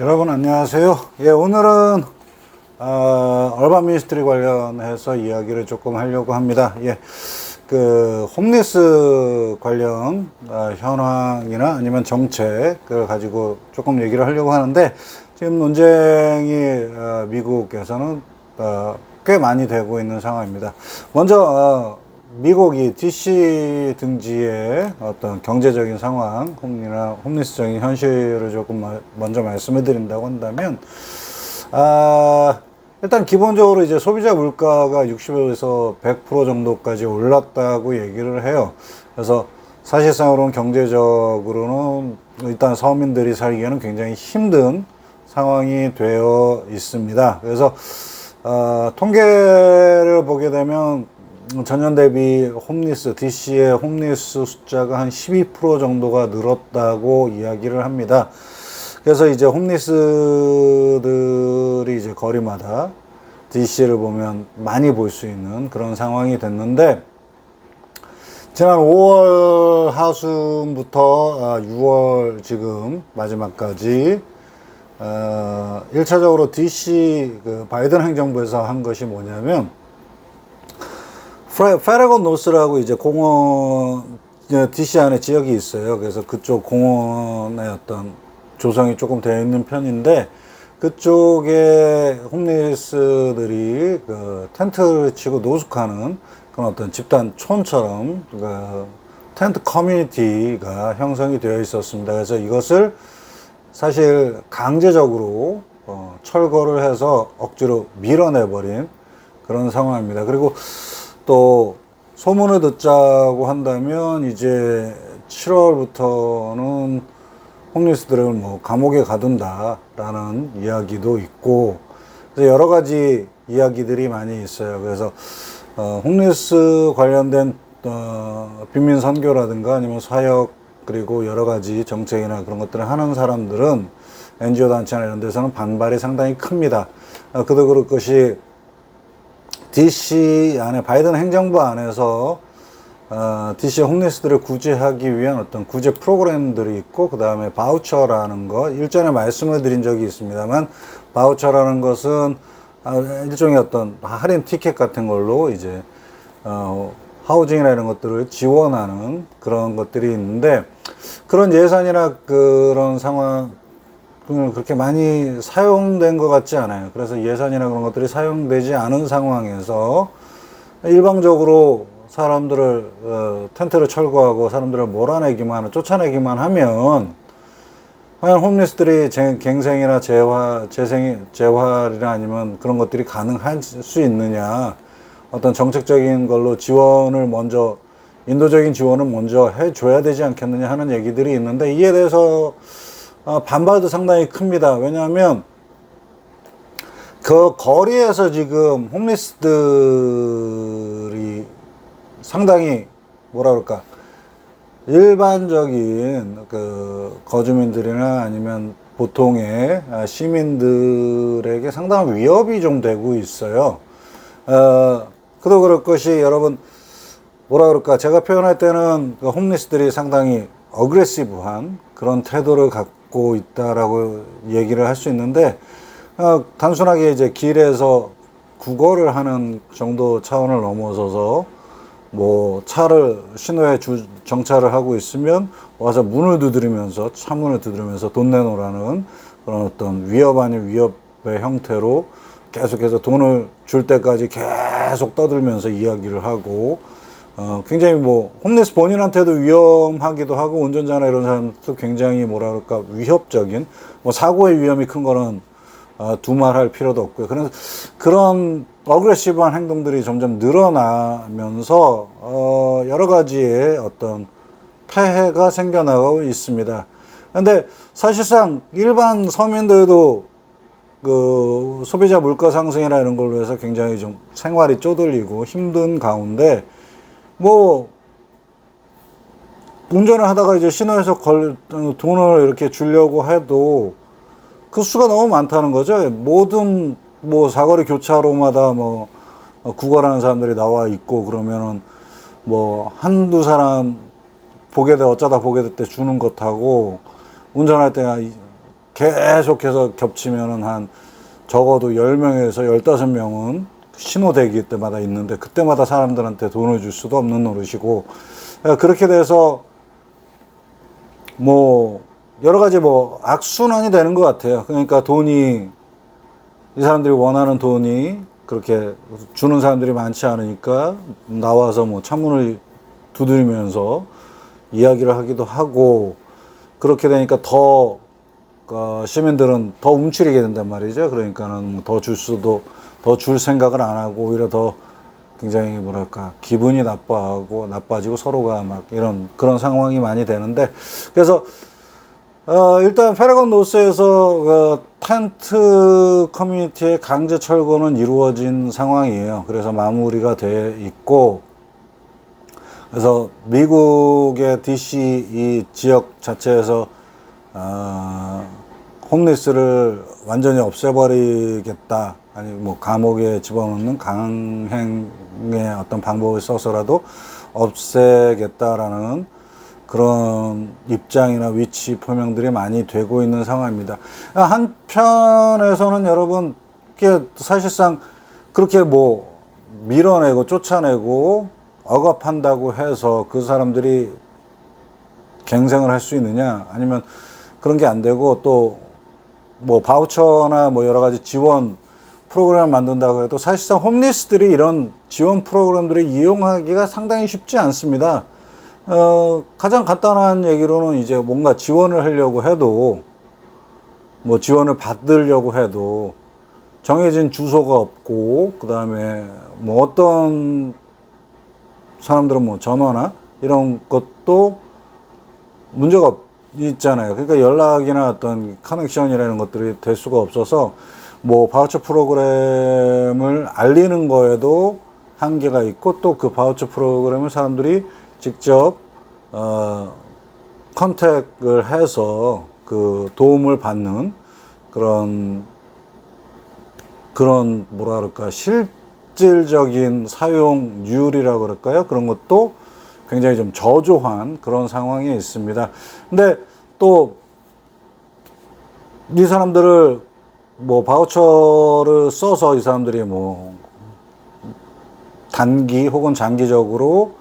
여러분 안녕하세요. 예, 오늘은 얼반 미니스트리 관련해서 이야기를 조금 하려고 합니다. 예, 그 홈리스 관련 현황이나 아니면 정책을 가지고 조금 얘기를 하려고 하는데, 지금 논쟁이 미국에서는 꽤 많이 되고 있는 상황입니다. 먼저 미국이 DC 등지의 어떤 경제적인 상황, 홈리스적인 현실을 조금 먼저 말씀을 드린다고 한다면, 일단 기본적으로 이제 소비자 물가가 60에서 100% 정도까지 올랐다고 얘기를 해요. 그래서 사실상으로는 경제적으로는 일단 서민들이 살기에는 굉장히 힘든 상황이 되어 있습니다. 그래서 통계를 보게 되면 전년 대비 DC의 홈리스 숫자가 한 12% 정도가 늘었다고 이야기를 합니다. 그래서 이제 홈리스들이 이제 거리마다 DC를 보면 많이 볼 수 있는 그런 상황이 됐는데, 지난 5월 하순부터 6월 지금 마지막까지 1차적으로 DC 바이든 행정부에서 한 것이 뭐냐면, 페레곤 노스라고 이제 공원, DC 안에 지역이 있어요. 그래서 그쪽 공원의 어떤 조성이 조금 되어 있는 편인데, 그쪽에 홈리스들이 텐트를 치고 노숙하는 그런 어떤 집단촌처럼 텐트 커뮤니티가 형성이 되어 있었습니다. 그래서 이것을 사실 강제적으로 철거를 해서 억지로 밀어내버린 그런 상황입니다. 그리고 또 소문을 듣자고 한다면 이제 7월부터는 홈리스들을 뭐 감옥에 가둔다라는 이야기도 있고, 그래서 여러 가지 이야기들이 많이 있어요. 그래서 홈리스 관련된 빈민 선교라든가 아니면 사역, 그리고 여러 가지 정책이나 그런 것들을 하는 사람들은 NGO 단체나 이런 데서는 반발이 상당히 큽니다. 그도 그럴 것이 DC 안에, 바이든 행정부 안에서 DC 홈리스들을 구제하기 위한 어떤 구제 프로그램들이 있고, 그 다음에 바우처라는 거, 일전에 말씀을 드린 적이 있습니다만, 바우처라는 것은 일종의 어떤 할인 티켓 같은 걸로 이제 하우징이나 이런 것들을 지원하는 그런 것들이 있는데, 그런 예산이나 그런 상황 그렇게 많이 사용된 것 같지 않아요. 그래서 예산이나 그런 것들이 사용되지 않은 상황에서 일방적으로 사람들을 텐트를 철거하고 사람들을 몰아내기만, 쫓아내기만 하면 과연 홈리스들이 갱생이나 재활이나 아니면 그런 것들이 가능할 수 있느냐, 어떤 정책적인 걸로 지원을 먼저, 인도적인 지원을 먼저 해줘야 되지 않겠느냐 하는 얘기들이 있는데, 이에 대해서 반발도 상당히 큽니다. 왜냐하면 그 거리에서 지금 홈리스들이 상당히 뭐라 그럴까, 일반적인 거주민들이나 아니면 보통의 시민들에게 상당한 위협이 좀 되고 있어요. 그도 그럴 것이, 여러분 뭐라 그럴까, 제가 표현할 때는 홈리스들이 상당히 어그레시브한 그런 태도를 갖고 있다라고 얘기를 할 수 있는데, 단순하게 이제 길에서 구걸을 하는 정도 차원을 넘어서서 뭐 차를 신호에 정차를 하고 있으면 와서 문을 두드리면서, 차문을 두드리면서 돈 내놓으라는 그런 어떤 위협 아닌 위협의 형태로 계속해서 돈을 줄 때까지 계속 떠들면서 이야기를 하고, 굉장히 뭐 홈리스 본인한테도 위험하기도 하고, 운전자나 이런 사람도 굉장히 뭐라 그럴까, 위협적인, 뭐 사고의 위험이 큰 거는 두말할 필요도 없고요. 그래서 그런 어그레시브한 행동들이 점점 늘어나면서 여러 가지의 어떤 폐해가 생겨나고 있습니다. 근데 사실상 일반 서민들도 그 소비자 물가 상승이나 이런 걸로 해서 굉장히 좀 생활이 쪼들리고 힘든 가운데, 뭐 운전을 하다가 이제 신호에서 돈을 이렇게 주려고 해도 그 수가 너무 많다는 거죠. 모든 뭐 사거리 교차로마다 뭐 구걸하는 사람들이 나와 있고, 그러면은 뭐 한두 사람 어쩌다 보게 될 때 주는 것하고, 운전할 때 계속해서 겹치면은 한 적어도 10명에서 15명은 신호대기 때마다 있는데 그때마다 사람들한테 돈을 줄 수도 없는 노릇이고, 그렇게 돼서 뭐 여러 가지 뭐 악순환이 되는 것 같아요. 그러니까 돈이, 이 사람들이 원하는 돈이 그렇게 주는 사람들이 많지 않으니까 나와서 뭐 창문을 두드리면서 이야기를 하기도 하고, 그렇게 되니까 더 시민들은 더 움츠리게 된단 말이죠. 그러니까는 더 줄 수도, 더 줄 생각을 안 하고 오히려 더 굉장히 뭐랄까 기분이 나빠지고 서로가 막 이런 그런 상황이 많이 되는데, 그래서 일단 패러건 노스에서 텐트 커뮤니티의 강제 철거는 이루어진 상황이에요. 그래서 마무리가 돼 있고, 그래서 미국의 DC 이 지역 자체에서 홈리스를 완전히 없애버리겠다, 아니 뭐 감옥에 집어넣는 강행의 어떤 방법을 써서라도 없애겠다라는 그런 입장이나 위치 표명들이 많이 되고 있는 상황입니다. 한편에서는 여러분, 사실상 그렇게 뭐 밀어내고 쫓아내고 억압한다고 해서 그 사람들이 갱생을 할 수 있느냐, 아니면 그런 게 안 되고 또 뭐 바우처나 뭐 여러 가지 지원 프로그램을 만든다고 해도 사실상 홈리스들이 이런 지원 프로그램들을 이용하기가 상당히 쉽지 않습니다. 가장 간단한 얘기로는 이제 뭔가 지원을 하려고 해도, 뭐 지원을 받으려고 해도 정해진 주소가 없고, 그 다음에 뭐 어떤 사람들은 뭐 전화나 이런 것도 문제가 있잖아요. 그러니까 연락이나 어떤 커넥션이라는 것들이 될 수가 없어서 뭐 바우처 프로그램을 알리는 거에도 한계가 있고, 또 그 바우처 프로그램을 사람들이 직접 컨택을 해서 그 도움을 받는 그런 뭐라 그럴까, 실질적인 사용률이라고 그럴까요? 그런 것도 굉장히 좀 저조한 그런 상황이 있습니다. 근데 또 이 사람들을 뭐 바우처를 써서 이 사람들이 뭐 단기 혹은 장기적으로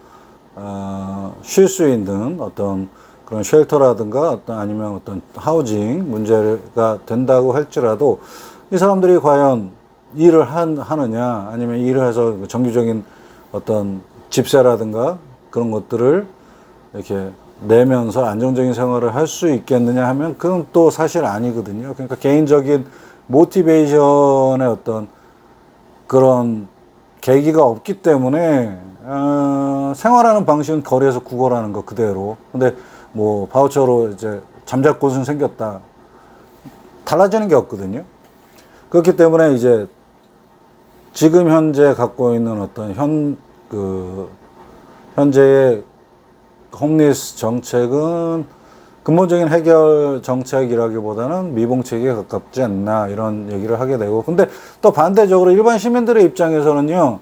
쉴 수 있는 어떤 그런 쉘터라든가 어떤 아니면 어떤 하우징 문제가 된다고 할지라도, 이 사람들이 과연 일을 하느냐, 아니면 일을 해서 정기적인 어떤 집세라든가 그런 것들을 이렇게 내면서 안정적인 생활을 할 수 있겠느냐 하면 그건 또 사실 아니거든요. 그러니까 개인적인 모티베이션의 어떤 그런 계기가 없기 때문에 생활하는 방식은 거리에서 구걸하는 거 그대로. 근데 뭐 바우처로 이제 잠잘 곳은 생겼다, 달라지는 게 없거든요. 그렇기 때문에 이제 지금 현재 갖고 있는 어떤 현재의 홈리스 정책은 근본적인 해결 정책이라기보다는 미봉책에 가깝지 않나, 이런 얘기를 하게 되고, 근데 또 반대적으로 일반 시민들의 입장에서는요,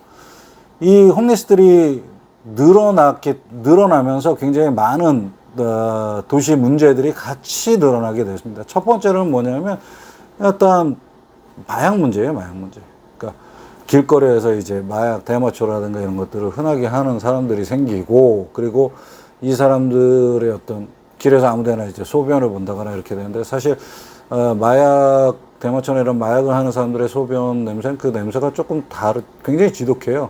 이 홈리스들이 늘어나면서 굉장히 많은 도시 문제들이 같이 늘어나게 됐습니다. 첫 번째는 뭐냐면 일단 마약 문제예요, 마약 문제. 그러니까 길거리에서 이제 마약 대마초라든가 이런 것들을 흔하게 하는 사람들이 생기고, 그리고 이 사람들의 어떤 길에서 아무데나 이제 소변을 본다거나 이렇게 되는데, 사실 마약 대마초나 이런 마약을 하는 사람들의 소변 냄새는 그 냄새가 조금 굉장히 지독해요.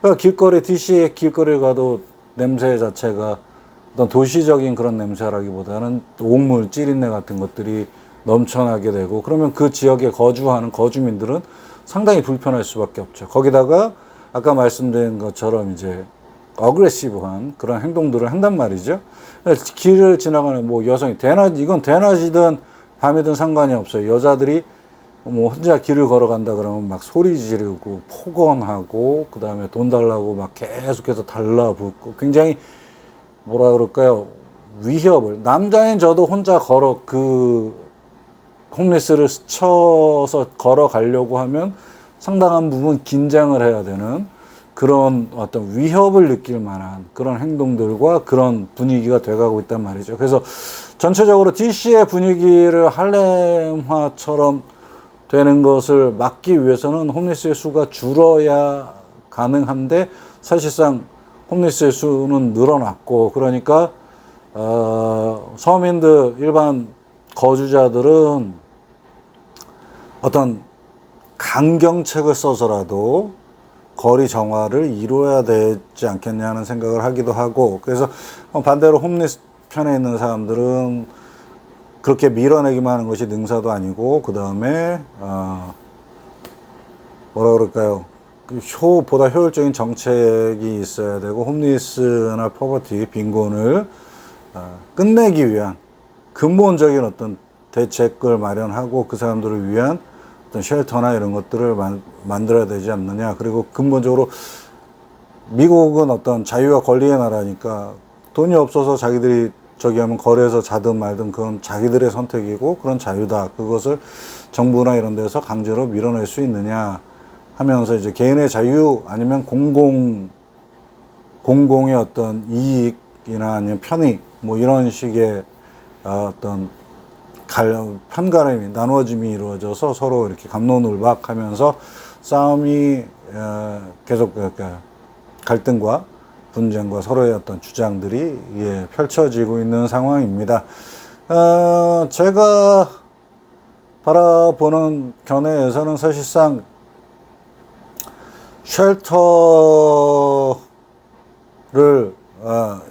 그러니까 DC의 길거리에 가도 냄새 자체가 어떤 도시적인 그런 냄새라기보다는 옥물, 찌린내 같은 것들이 넘쳐나게 되고, 그러면 그 지역에 거주하는 거주민들은 상당히 불편할 수밖에 없죠. 거기다가 아까 말씀드린 것처럼 이제 어그레시브한 그런 행동들을 한단 말이죠. 길을 지나가는 뭐 여성이 이건 대낮이든 밤이든 상관이 없어요. 여자들이 뭐 혼자 길을 걸어간다 그러면 막 소리 지르고 폭언하고, 그 다음에 돈 달라고 막 계속해서 달라붙고, 굉장히 뭐라 그럴까요, 위협을. 남자인 저도 혼자 홈리스를 스쳐서 걸어가려고 하면 상당한 부분 긴장을 해야 되는 그런 어떤 위협을 느낄 만한 그런 행동들과 그런 분위기가 돼가고 있단 말이죠. 그래서 전체적으로 DC의 분위기를 할렘화처럼 되는 것을 막기 위해서는 홈리스의 수가 줄어야 가능한데 사실상 홈리스의 수는 늘어났고, 그러니까 서민들, 일반 거주자들은 어떤 강경책을 써서라도 거리 정화를 이루어야 되지 않겠냐는 생각을 하기도 하고, 그래서 반대로 홈리스 편에 있는 사람들은 그렇게 밀어내기만 하는 것이 능사도 아니고, 그 다음에 뭐라 그럴까요? 보다 효율적인 정책이 있어야 되고, 홈리스나 퍼버티, 빈곤을 끝내기 위한 근본적인 어떤 대책을 마련하고 그 사람들을 위한 어떤 쉘터나 이런 것들을 만들어야 되지 않느냐. 그리고 근본적으로 미국은 어떤 자유와 권리의 나라니까 돈이 없어서 자기들이 저기 하면 거리에서 자든 말든 그건 자기들의 선택이고 그런 자유다. 그것을 정부나 이런 데서 강제로 밀어낼 수 있느냐 하면서 이제 개인의 자유 아니면 공공의 어떤 이익이나 아니면 편익 뭐 이런 식의 어떤 편가름이 나누어짐이 이루어져서 서로 이렇게 갑론을박하면서 싸움이 계속 갈등과 분쟁과 서로의 어떤 주장들이 펼쳐지고 있는 상황입니다. 제가 바라보는 견해에서는 사실상 쉘터를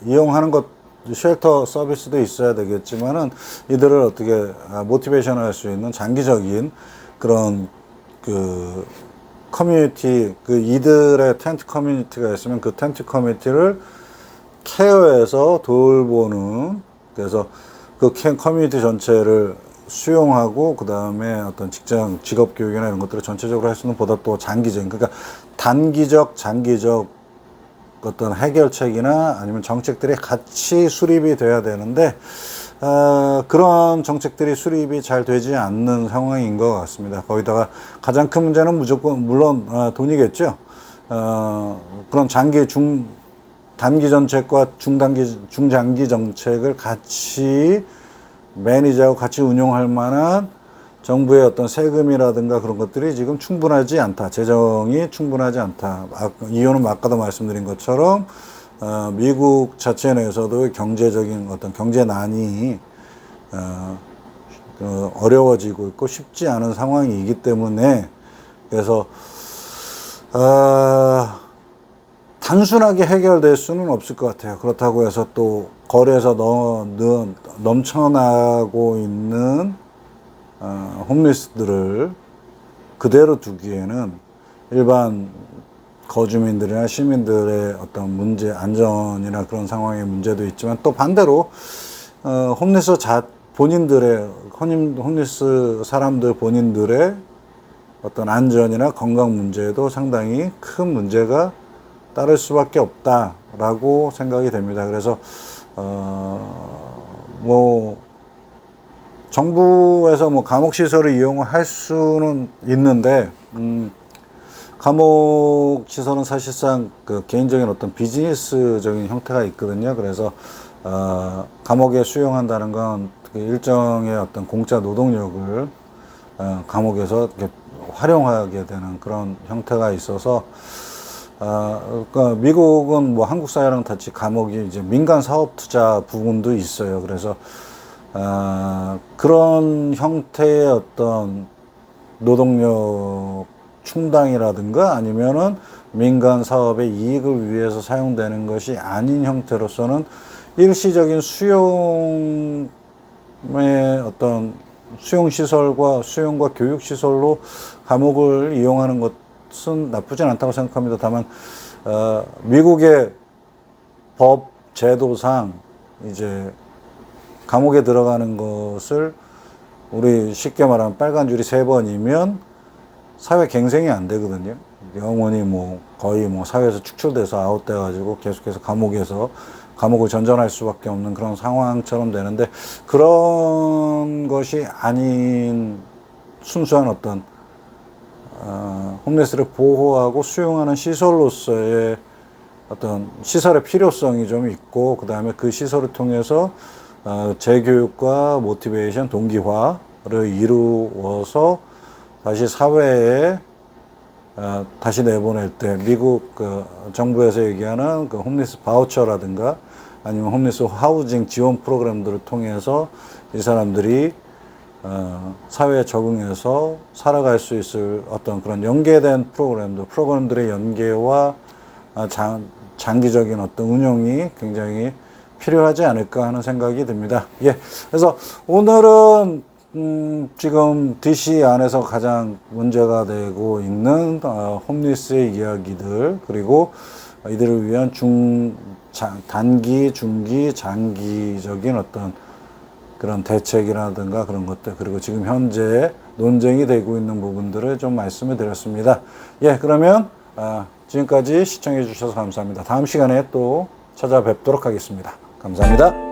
이용하는 것, 쉘터 서비스도 있어야 되겠지만은 이들을 어떻게 모티베이션을 할 수 있는 장기적인 그런 커뮤니티, 이들의 텐트 커뮤니티가 있으면 그 텐트 커뮤니티를 케어해서 돌보는, 그래서 그 커뮤니티 전체를 수용하고 그 다음에 어떤 직업 교육이나 이런 것들을 전체적으로 할 수는 보다 또 장기적인, 그러니까 단기적, 장기적 어떤 해결책이나 아니면 정책들이 같이 수립이 돼야 되는데 그런 정책들이 수립이 잘 되지 않는 상황인 것 같습니다. 거기다가 가장 큰 문제는 물론 돈이겠죠. 그런 단기 정책과 중장기 정책을 같이 매니저하고 같이 운용할 만한 정부의 어떤 세금이라든가 그런 것들이 지금 충분하지 않다. 재정이 충분하지 않다. 이유는 아까도 말씀드린 것처럼 미국 자체 내에서도 경제적인 어떤 경제난이 어려워지고 있고 쉽지 않은 상황이기 때문에, 그래서 단순하게 해결될 수는 없을 것 같아요. 그렇다고 해서 또 거리에서 넘쳐나고 있는 홈리스들을 그대로 두기에는 일반 거주민들이나 시민들의 어떤 문제, 안전이나 그런 상황의 문제도 있지만 또 반대로 홈리스 홈리스 사람들 본인들의 어떤 안전이나 건강 문제에도 상당히 큰 문제가 따를 수밖에 없다라고 생각이 됩니다. 그래서 정부에서 감옥 시설을 이용할 수는 있는데 감옥 시설은 사실상 개인적인 어떤 비즈니스적인 형태가 있거든요. 그래서 감옥에 수용한다는 건 일정의 어떤 공짜 노동력을 감옥에서 이렇게 활용하게 되는 그런 형태가 있어서 그러니까 미국은 한국 사회랑 같이 감옥이 이제 민간 사업 투자 부분도 있어요. 그래서 그런 형태의 어떤 노동력 충당이라든가 아니면은 민간 사업의 이익을 위해서 사용되는 것이 아닌 형태로서는 일시적인 수용의 어떤 수용과 교육시설로 감옥을 이용하는 것은 나쁘진 않다고 생각합니다. 다만, 미국의 법 제도상 이제 감옥에 들어가는 것을 우리 쉽게 말하면 빨간 줄이 3번이면 사회 갱생이 안 되거든요. 영원히 거의 사회에서 축출돼서 아웃돼가지고 계속해서 감옥을 전전할 수밖에 없는 그런 상황처럼 되는데, 그런 것이 아닌 순수한 어떤 홈리스를 보호하고 수용하는 시설로서의 어떤 시설의 필요성이 좀 있고, 그 다음에 그 시설을 통해서 재교육과 모티베이션, 동기화를 이루어서 다시 사회에 다시 내보낼 때 미국 정부에서 얘기하는 그 홈리스 바우처라든가 아니면 홈리스 하우징 지원 프로그램들을 통해서 이 사람들이 사회에 적응해서 살아갈 수 있을 어떤 그런 연계된 프로그램들의 연계와 장기적인 어떤 운영이 굉장히 필요하지 않을까 하는 생각이 듭니다. 예. 그래서 오늘은 지금 DC 안에서 가장 문제가 되고 있는 홈리스의 이야기들, 그리고 이들을 위한 단기, 중기, 장기적인 어떤 그런 대책이라든가 그런 것들, 그리고 지금 현재 논쟁이 되고 있는 부분들을 좀 말씀을 드렸습니다. 예, 그러면 지금까지 시청해 주셔서 감사합니다. 다음 시간에 또 찾아뵙도록 하겠습니다. 감사합니다.